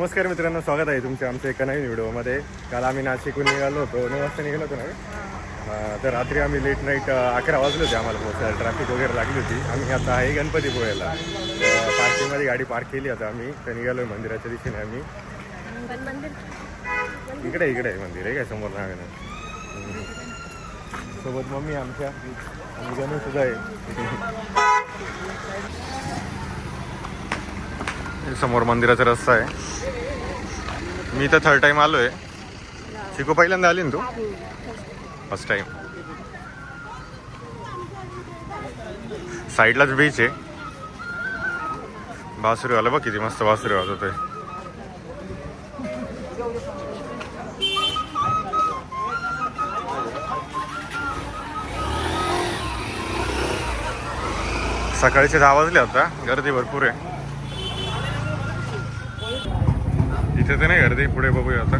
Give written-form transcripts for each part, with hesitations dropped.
नमस्कार मित्रांनो, स्वागत आहे तुमच्या आमच्या एका नवीन व्हिडिओमध्ये. काल आम्ही नाशिकहून निघालो होतो, 9 वाजता निघालो होतो ना. तर रात्री आम्ही लेट नाईट 11 वाजले होते आम्हाला पोहोचायला. ट्रॅफिक वगैरे लागली होती. आम्ही आता आहे गणपतीपुळ्याला. पार्किंगमध्ये गाडी पार्क केली आता आम्ही. तर निघालो आहे मंदिराच्या दिशेने आम्ही. इकडे आहे मंदिर आहे काय समोर नाव ना. सोबत मम्मी आमच्या आणि गणू सुद्धा आहे. समोर मंदिराचा रस्ता आहे. मी तर थर्ड टाइम आलोय. चिकू पहिल्यांदा आली ना तू? First time. साईडलाच बीच आहे. बासुरीवाला बघ किती मस्त बासुरी वाजवतोय. सकाळचे 10 वाजले आता. गर्दी भरपूर आहे. इथे तर नाही गर्दी, पुढे बघूया आता.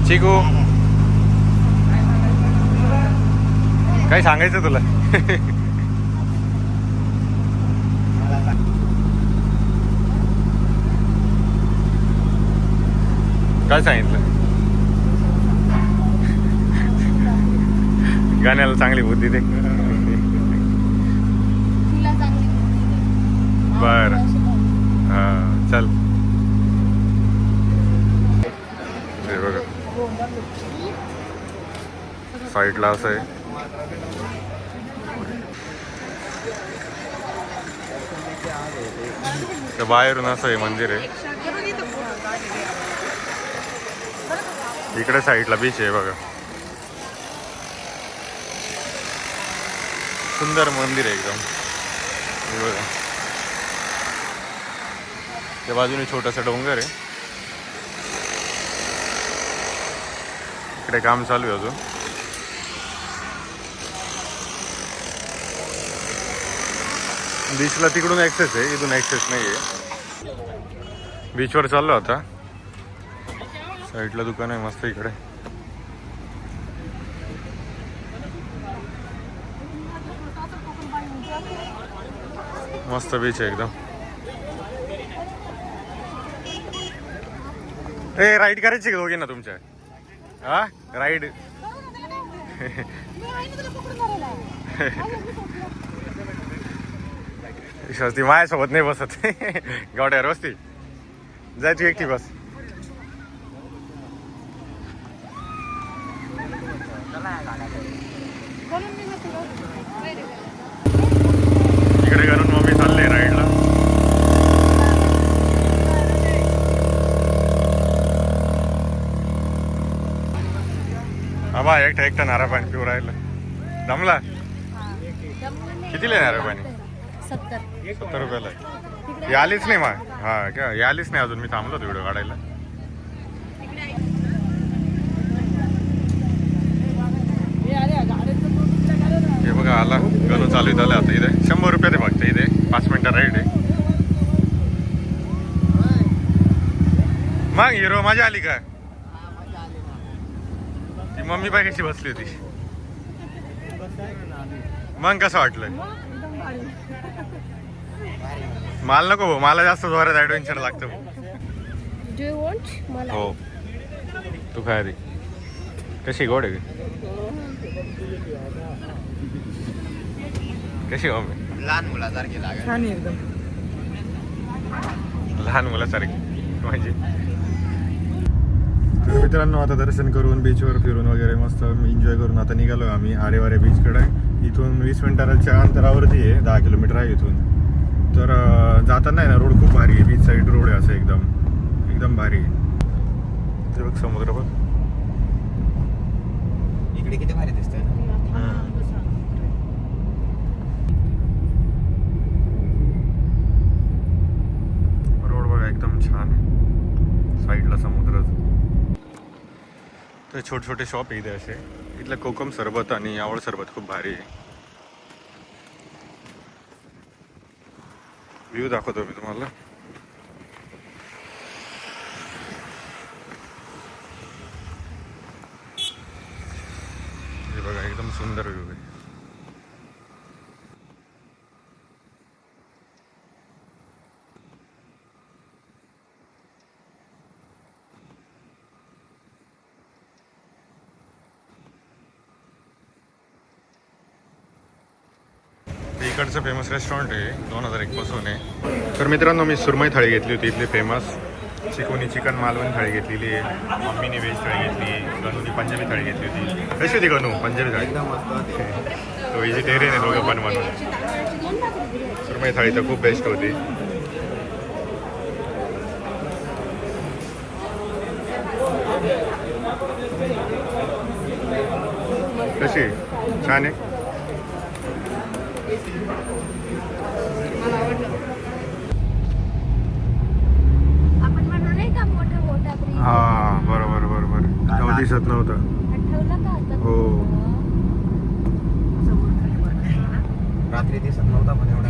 चिकू काय सांगायचं तुला? काय सांगितलं? गाण्याला चांगली बुद्धी दे. बर हा चल. हे बघा साईडला असं आहे. तर बाहेरून असं आहे मंदिर आहे. इकडे साईडला बीच आहे बघा. सुंदर मंदिर आहे एकदम. हे बघा त्या बाजूने छोटासा डोंगर आहे. इकडे काम चालू आहे अजून. बीचला तिकडून ॲक्सेस आहे, इथून ॲक्सेस नाही आहे. बीचवर चाललो आता. साईडला दुकान आहे मस्त इकडे. मस्त बीच आहे एकदम. ए राईड करायची का दोघी ना तुमच्या? हा राईड. ती माझ्यासोबत नाही बसत. गावड्यावर बसती. जायची एकटी बस. इकडे घरून मम्मी चालले राईडला. बा एकटा नारळ पाणी पिऊ राहिलं. दमला? कितीला नारळ पाणी? 70 रुपयाला आहे. ही आलीच नाही मग. हा का, ही आलीच नाही अजून. मी थांबलो होतो व्हिडिओ काढायला. हे बघा आला गणू चालू झालं आता. इथे 100 रुपये ते फक्त. इथे 5 मिनिटं राईड आहे. मग हिरो मजा आली का? ती मम्मी बाई कशी बसली होती? मग कसं वाटलं? मला नको भाऊ, मला जास्त जोरात ऍडव्हेंचर लागतं. हो तू काय आधी कशी गोड आहे? कशी हो? लहान मुलासारखी लागेल. छान एकदम लहान मुलासारखी म्हणजे. तर मित्रांनो आता दर्शन करून बीचवर फिरून वगैरे मस्त एन्जॉय करून आता निघालो आम्ही आरेवारे बीचकडे. इथून 20 मिनिटाच्या अंतरावरती आहे. 10 किलोमीटर आहे इथून. तर जाताना आहे ना रोड खूप भारी आहे. बीच साईड रोड आहे असं एकदम भारी आहे. ते बघ समुद्र बघ इकडे किती भारी दिसतंय ना. रोड बघा एकदम छान आहे. साईडला समुद्र. तर छोटे छोटे शॉप आहे इथे असे. इथलं कोकम सरबत आणि आवळ सरबत खूप भारी आहे. व्ह्यू दाखवतो मी तुम्हाला. हे बघा एकदम सुंदर व्ह्यू आहे. इकडचं फेमस रेस्टॉरंट आहे 2001 पासून आहे. तर मित्रांनो मी सुरमई थाळी घेतली होती इथली फेमस. चिकोनी चिकन मालवणी थाळी घेतलेली आहे. मम्मीने व्हेज थाळी घेतली. गणूनी पंजाबी थाळी घेतली होती. कशी होती गणू पंजाबी थाळी? एकदम मस्त होते. तो व्हेजिटेरियन आहे दोघं पण म्हणून. सुरमई थाळी तर खूप बेस्ट होती. कशी छान आहे. आपण म्हणलो नाही का मोठा मोठा ब्रिज हा बरोबर बरोबर. तेव्हा दिसत नव्हतं. ठेवला का आता? हो रात्री दिसत नव्हता पण एवढा.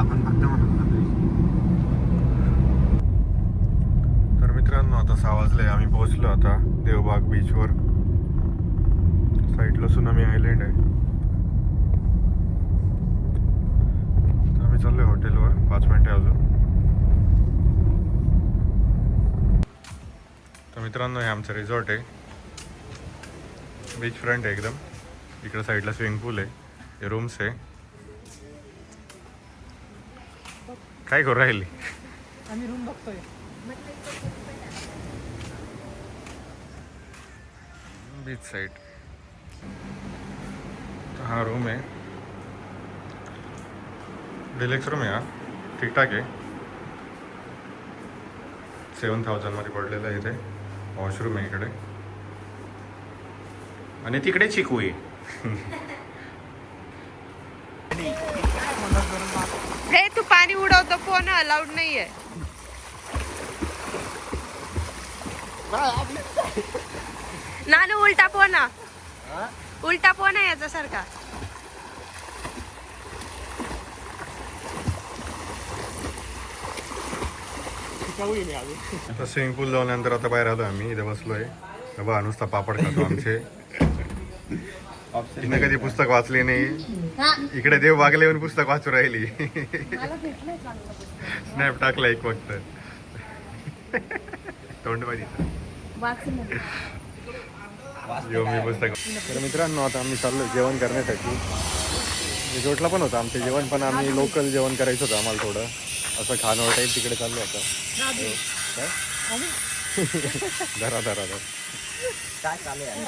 आपण फक्त म्हणत होतो. तर मित्रांनो आता 6 वाजले. आम्ही पोहोचलो आता देवबाग बीचवर. साईडला सुनामी आयलंड आहे. तर आम्ही चाललोय हॉटेलवर. 5 मिनिटे अजून. तर मित्रांनो हे आमचं रिसॉर्ट आहे. बीच फ्रंट आहे एकदम. इकडे साईडला स्विमिंग पूल आहे. हे रूम्स आहे. काय करू राहिली? आम्ही रूम बघतोय. Beach side. हा रूम आहे. डिलेक्स रूम आहे हा. ठीकठाक आहे. 7,000 मध्ये पडलेलं आहे इथे. वॉशरूम आहे इकडे आणि तिकडे चिकू आहे. हे तू पाणी उडवतो फोन अलाउड नाहीये. नानू उलटा पोना. उलटा पोना याचा सारखा. आता स्विमिंग पूल जाऊनंतर आता बाहेर आलो आम्ही. इथे बसलोय. बा नुसता पापड खातो आमचे. तिने कधी पुस्तक वाचले नाही. इकडे देव बागले येऊन पुस्तक वाचू राहिली. स्नॅप टाकला एक फक्त. तोंडबाजी. जेव्हा मी पुस्तक. तर मित्रांनो आता आम्ही चाललो जेवण करण्यासाठी. रिसॉर्टला पण होतं आमचं जेवण पण आम्ही लोकल जेवण करायचं होतं आम्हाला थोडं. असं खानवळ टाईप तिकडे चाललो आता. धरा धरा धरा. काय चालू आहे?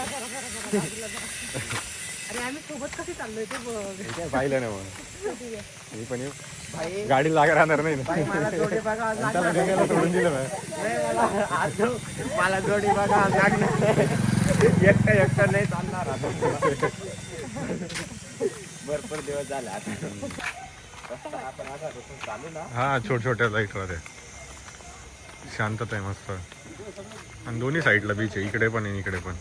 अरे आम्ही सोबत कसे चाललोय ते बघ. हे काय पाहिलं नाही मग. मी पण येऊ. भाई गाडी लागा राहणार नाही भाई ना. मला जोडी बघा आज त्याला लागणार. गंग्याला सोडून दिलं ना. नाही मला आज मला जोडी बघा आज लागणार. एकटं नाही चालणार आता. भरपूर दिवस झाले आता. आपण आता चालू ना. हा छोट्या लाईट मध्ये शांतता आहे मस्त. आणि दोन्ही साईडला बीच आहे. इकडे पण आहे इकडे पण.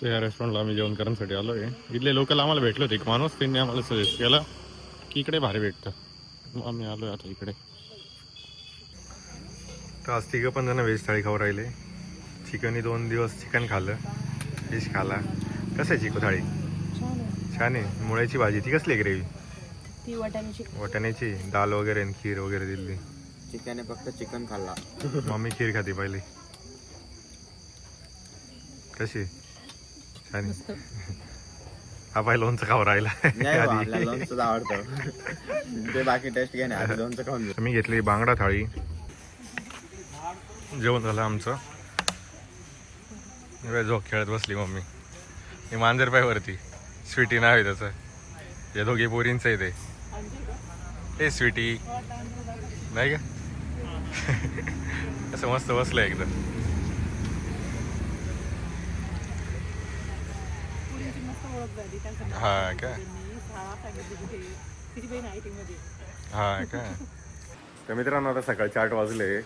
तर या रेस्टॉरंटला आम्ही जेवण करण्यासाठी आलो आहे. इथले लोकल आम्हाला भेटले होते. एक माणूस त्यांनी आम्हाला सजेस्ट केला की इकडे भारी भेटतं. मग आम्ही आलो आहे आता इकडे. तर आज 3 जण व्हेज थाळी खाऊ राहिले. चिकनही 2 दिवस चिकन खाल्लं. फिश खाला. कसं आहे चिकू थाळी? छान आहे. मुळ्याची भाजी. ती कसली ग्रेव्ही? ती वाटाण्याची. वाटाण्याची दाल वगैरे आणि खीर वगैरे दिली. चिकन फक्त चिकन खाल्ला. मम्मी खीर खाती पहिली. कशी छान. हा पाय लोणचं खाऊ राहिला. नाही लोणचं आवडतं ते. बाकी टेस्ट घे ना. लोणचं खाऊन घे. मी घेतली बांगडा थाळी. जेवण झालं आमचं. झोप खेळत बसली मम्मी. ही मांजर पायवरती. स्वीटी नाव आहे त्याचं. या दोघी पोरींचं आहे ते. हे स्वीटी नाही का? असं मस्त बसलं एकदम. हा का? हा का? तर मित्रांनो आता सकाळचे 8 वाजले.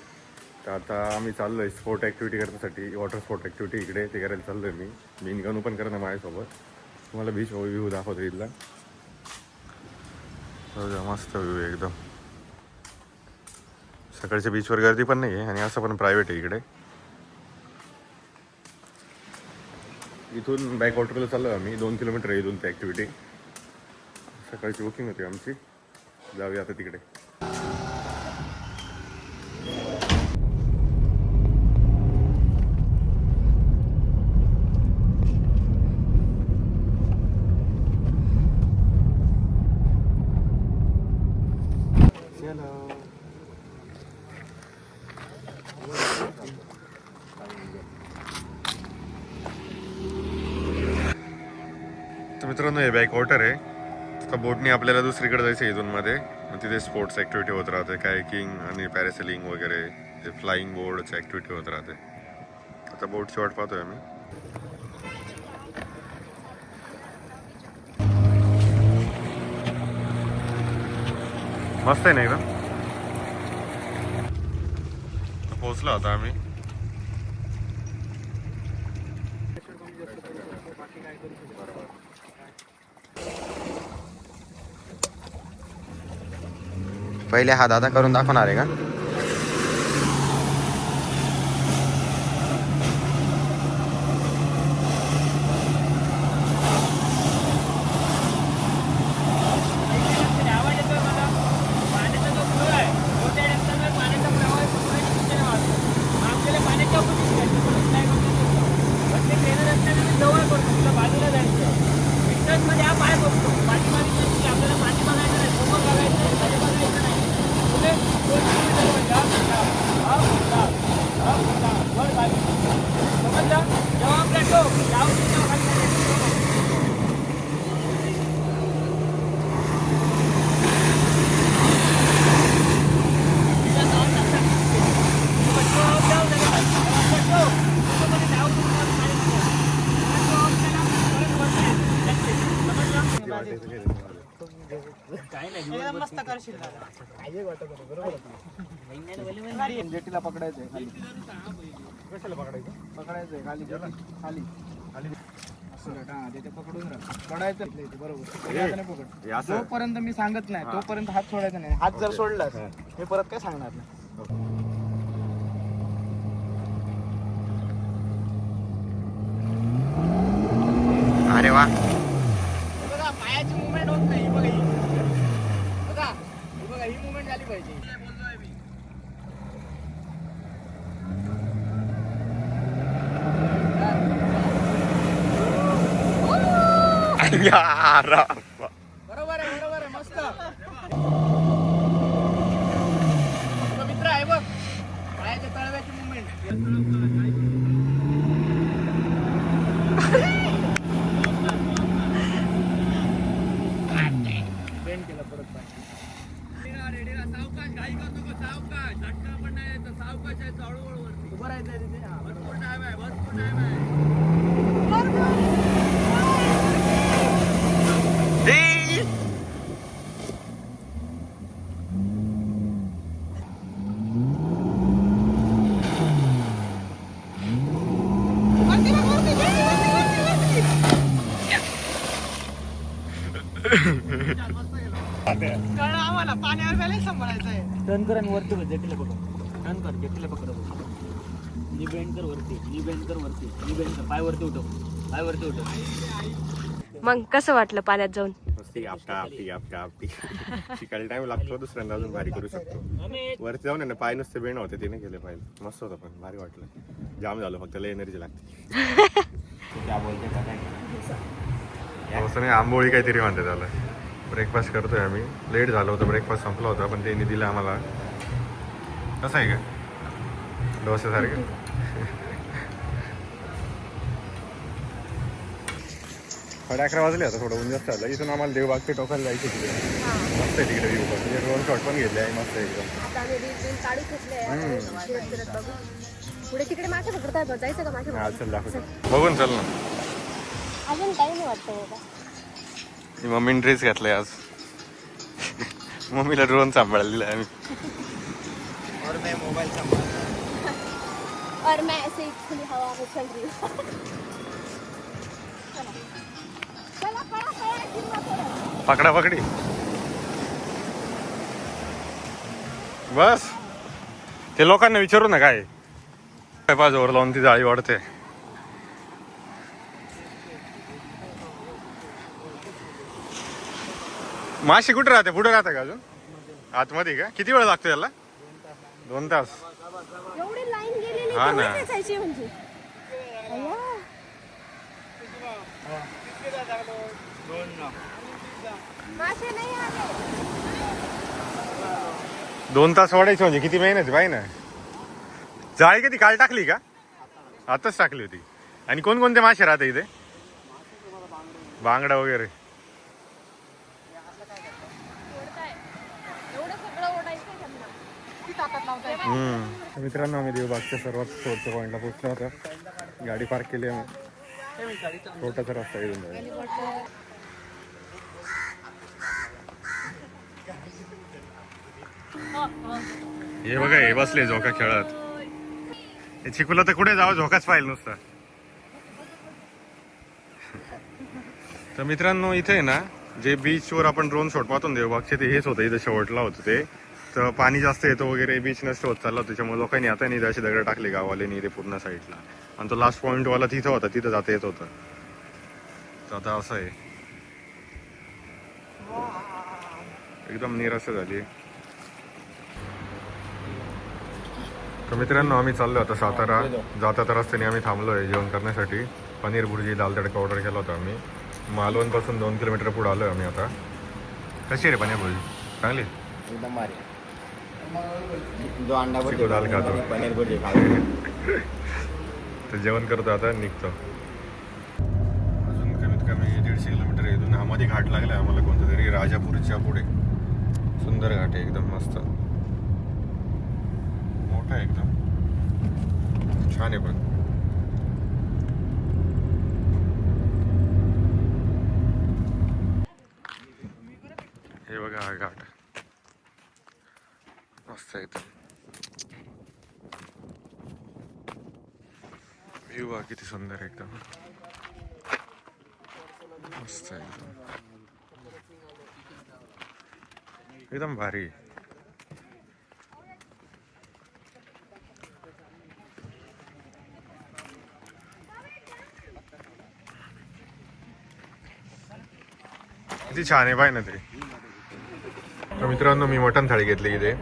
तर आता आम्ही चाललोय स्पोर्ट ॲक्टिव्हिटी करण्यासाठी. वॉटर स्पोर्ट ॲक्टिव्हिटी इकडे ते करायला चाललोय मी. मी गणू पण करणार माझ्यासोबत. तुम्हाला बीच व्ह्यू दाखवतो इथला. मस्त व्ह्यू आहे एकदम. सकाळच्या बीचवर गर्दी पण नाही आहे आणि असं पण प्रायव्हेट आहे इकडे. इथून बॅकवॉटरला चाललो आम्ही. 2 किलोमीटर आहे इथून ती ॲक्टिव्हिटी. सकाळची बुकिंग होती आमची. जाऊया आता तिकडे. तर मित्रांनो हे बॅक वॉटर आहे. आता बोटनी आपल्याला दुसरीकडे जायचं आहे इथून मध्ये. मग तिथे स्पोर्ट्स ॲक्टिव्हिटी होत राहते, कायकिंग आणि पॅरासेलिंग वगैरे, ते फ्लाईंग बोर्डची ॲक्टिव्हिटी होत राहते. आता बोटची वाट पाहतोय आम्ही. मस्त आहे ना एकदम. पोहोचलो आता आम्ही. पहिले हा दादा करून दाखवणार आहे का? मस्त करशील जेटीला पकडायचंय खाली. कशाला पकडायचं? पकडायचंय खाली खाली खाली असं तिथे पकडून पडायचं बरोबर. जोपर्यंत मी सांगत नाही तोपर्यंत हात सोडायचा नाही. हात जर सोडला मी परत काय सांगणार नाही. अरे वा. बघा पायाची मुवमेंट होत नाही. बघा ही बघा बघा ही मुवमेंट झाली पाहिजे. बरोबर आहे मस्त. मित्र आहे बघ पायाच्या तळव्याची मुवमेंट. आम्हाला पाण्यावर बॅलन्स सांभाळायचं आहे. टर्न कर आणि वरती जेटीला पकड. टर्न कर जेटीला पकड. नी बेंड कर वरती. नी बेंड कर वरती. नी बेंड कर. पाय वरती उठव. पाय वरती उठव. मग कसं वाटलं पाण्यात जाऊन? आपटी शिकायला टाइम लागतो. दुसऱ्यांदा अजून भारी करू शकतो. वरती जाऊन आहे ना पाय नुसते बेंड होते ते नाही केले पाहिजे. मस्त होतं पण भारी वाटलं. जाम झालं फक्त लय एनर्जी लागते. नाही आंबोळी काहीतरी म्हणते त्याला. ब्रेकफास्ट करतोय आम्ही. लेट झालं होतं, ब्रेकफास्ट संपला होता पण त्यांनी दिलं आम्हाला. कसं आहे का डोस्यासारखं? 11:30 वाजले आता. थोडं ऊन जास्त झालं. इथून आम्हाला देवबाग ते टोकाला जायचं तिकडे. मस्त आहे तिकडे व्ह्यू पण. म्हणजे ड्रोन शॉट पण घेतले आहे. मस्त आहे एकदम. पुढे तिकडे मासे पकडतात. जायचं का मासे? हा चल दाखवतो. बघून चल ना. अजून टाइम वाटतं. मम्मीने ड्रेस घातलाय आज. मम्मीला ड्रोन सांभाळायला दिलाय आम्ही. और मैं मोबाईल सांभाळ. और मैं ऐसे ही खुली हवा में चल रही हूँ. पकडा पकडी बस. ते लोकांना विचारू ना काय बाजूवर लावून ती जाळी वाढते. माशी कुठे राहते? पुढे राहते का अजून? आतमध्ये का? किती वेळ लागतो याला? 2 तास. एवढी लाईन गेलेली हा ना. म्हणजे मासे नाही आले. 2 तास वाढायचे म्हणजे किती मेहनत पाहिजे ना. जाळी कधी काल टाकली का? आताच टाकली होती. आणि कोणकोणते मासे राहते इथे? बांगडा वगैरे. ओढताय. एवढं सगळं ओढायचं त्यांना. किती ताकद लावताय तर मित्रांनो आम्ही देवबागच्या सर्वात शेवटच्या पॉईंटला पोहोचलो होता. गाडी पार्क केली आम्ही. छोटासा रस्ता इथून जायला. हे बघा हे बसले झोका खेळत. हे चिकूला तर कुठे जावं झोकाच पाहिजे नुसतं. तर मित्रांनो इथे आहे ना जे बीचवर आपण ड्रोन शॉट पाहतो देवबागचे ते हेच होतं. इथं शेवटला होतं ते. तर पाणी जास्त येतं वगैरे बीच नष्ट होत चाललं होतं. त्याच्यामुळे लोकांनी आता नाही असे दगड टाकले गाववाल्यांनी ते पूर्ण साईडला. आणि तो लास्ट पॉईंटवाला तिथं होता. तिथं जाता येत होतं. तर आता असं आहे एकदम निराशा झाली. तर मित्रांनो आम्ही चाललो आता सातारा. जाता तर रस्त्याने आम्ही थांबलोय जेवण करण्यासाठी. पनीर भुर्जी दाल तडका ऑर्डर केला होता आम्ही. मालवणपासून 2 किलोमीटर पुढे आलोय आम्ही आता. कशी रे पनीर भुर्जी? चांगली एकदम भारी. जो अंडा चिकू दाल खातो. पनीर भुर्जी खातो. तर जेवण करतो आता निघतो. अजून कमीत कमी 150 किलोमीटर इथून. हा मध्ये घाट लागला आम्हाला कोणता तरी राजापूरच्या पुढे. सुंदर घाट आहे एकदम मस्त मोठा आहे एकदम छान आहे. पण हे बघा हा घाट मस्त आहे एकदम. व्ह्यू बघा किती सुंदर आहे एकदम मस्त आहे एकदम भारी. किती छान आहे पाय ना ते. तर मित्रांनो मी मटन थाळी घेतली इथे.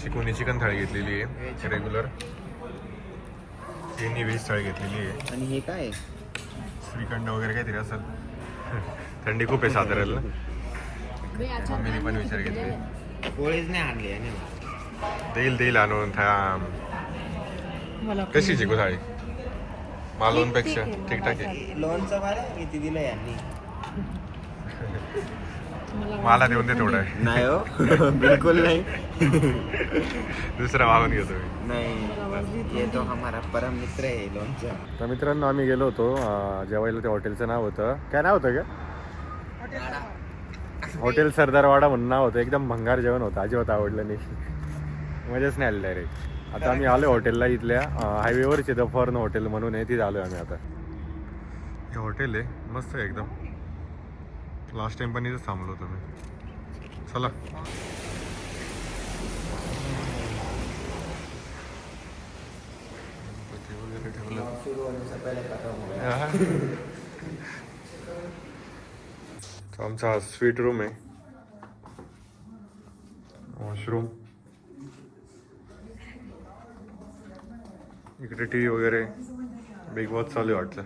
चिकूनी चिकन थाळी घेतलेली आहे रेग्युलर. तिन्ही व्हेज थाळी घेतलेली आहे. आणि हे काय श्रीखंड वगैरे काहीतरी असेल. थंडी खूप आहे साताऱ्याला. मम्मीने पण विचार घेतले. पोळीच नाही आणली आणि देईल आणून थांब. कशी चिकू थाळी? मालवणपेक्षा ठीकठाक आहे. लोणचं मला किती दिलं यांनी? मला देऊन दे थोडं. नाही हो बिलकुल नाही. दुसरा मागून घेतो मी. नाही ये तो हमारा परम मित्र आहे लोणचं. तर मित्रांनो आम्ही गेलो होतो जेवायला. त्या हॉटेलचं नाव होतं काय नाव होतं का? हॉटेल सरदारवाडा म्हणून नाव होतं. एकदम भंगार जेवण होतं. अजिबात आवडलं नाही. मजाच नाही आली डायरेक्ट. आता आम्ही आलो हॉटेलला. इथल्या हायवेवरच द फॉर्न हॉटेल म्हणून आहे. तिथे आलोय आम्ही आता. हे हॉटेल आहे मस्त आहे एकदम. लास्ट टाइम पण इथंच थांबलो होतो मी. चला तो आमचा स्वीट रूम आहे. वॉशरूम इकडे टी व्ही वगैरे. बिग बॉस चालू आहे वाटतं.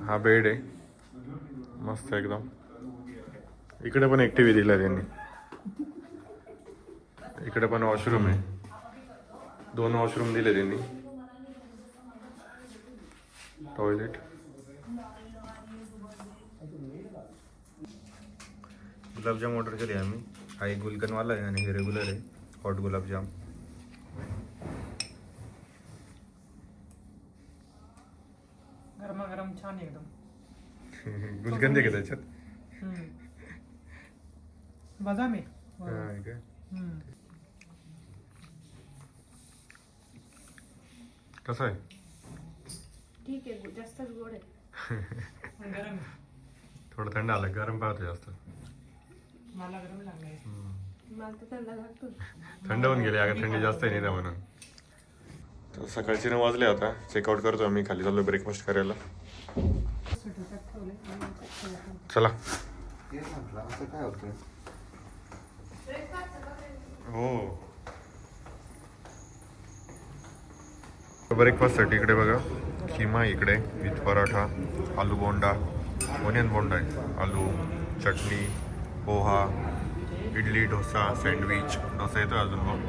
हा बेड आहे मस्त एकदम. इकडे पण एक टी व्ही दिला त्यांनी. इकडे पण वॉशरूम आहे. 2 वॉशरूम दिले त्यांनी. टॉयलेट. गुलाबजाम ऑर्डर केले आम्ही. हा एक गुलकनवाला आहे आणि हे रेग्युलर आहे हॉट गुलाबजाम. गरमागरम छान एकदम. गुलकंद आहे का त्याच्यात? बदाम आहे. हा का? कसं आहे? ठीक आहे जास्तच गोड आहे. गरम थोडं थंड आलं. गरम पाहतो जास्त. मला गरम लागलाय. मला तर थंड लागतो. थंड होऊन गेले अगं. थंडी जास्त आहे नाही म्हणून. तर सकाळचे 9 वाजले आता. चेकआउट करतो आम्ही. खाली चाललो ब्रेकफास्ट करायला. चला. असं काय होतं? हो ब्रेकफास्टसाठी इकडे बघा किमा इकडे विथ पराठा, आलू बोंडा, ओनियन बोंडा आहे, आलू चटणी, पोहा, इडली, डोसा, सँडविच. डोसा येतो अजून मग.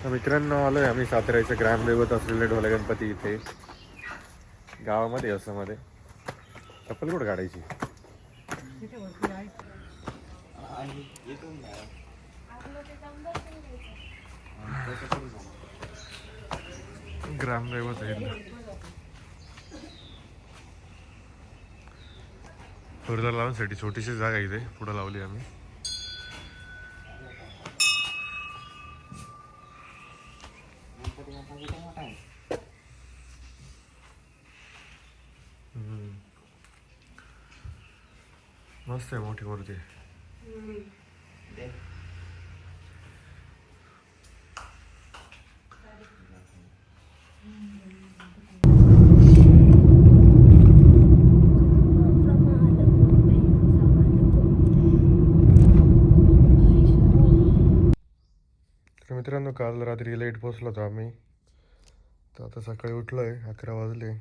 तर मित्रांनो आलोय आम्ही साताऱ्याच्या ग्रामदैवत असलेले ढोले गणपती इथे गावामध्ये असं मध्ये चप्पल कुठं काढायची. ग्रामदैवत आहे फुरदार लावण्यासाठी छोटीशी जागा इथे पुढे लावली आम्ही. मस्त आहे मोठी मूर्ती. तर मित्रांनो काल रात्री लेट पोचलो होतो आम्ही. तर आता सकाळी उठलोय 11 वाजले.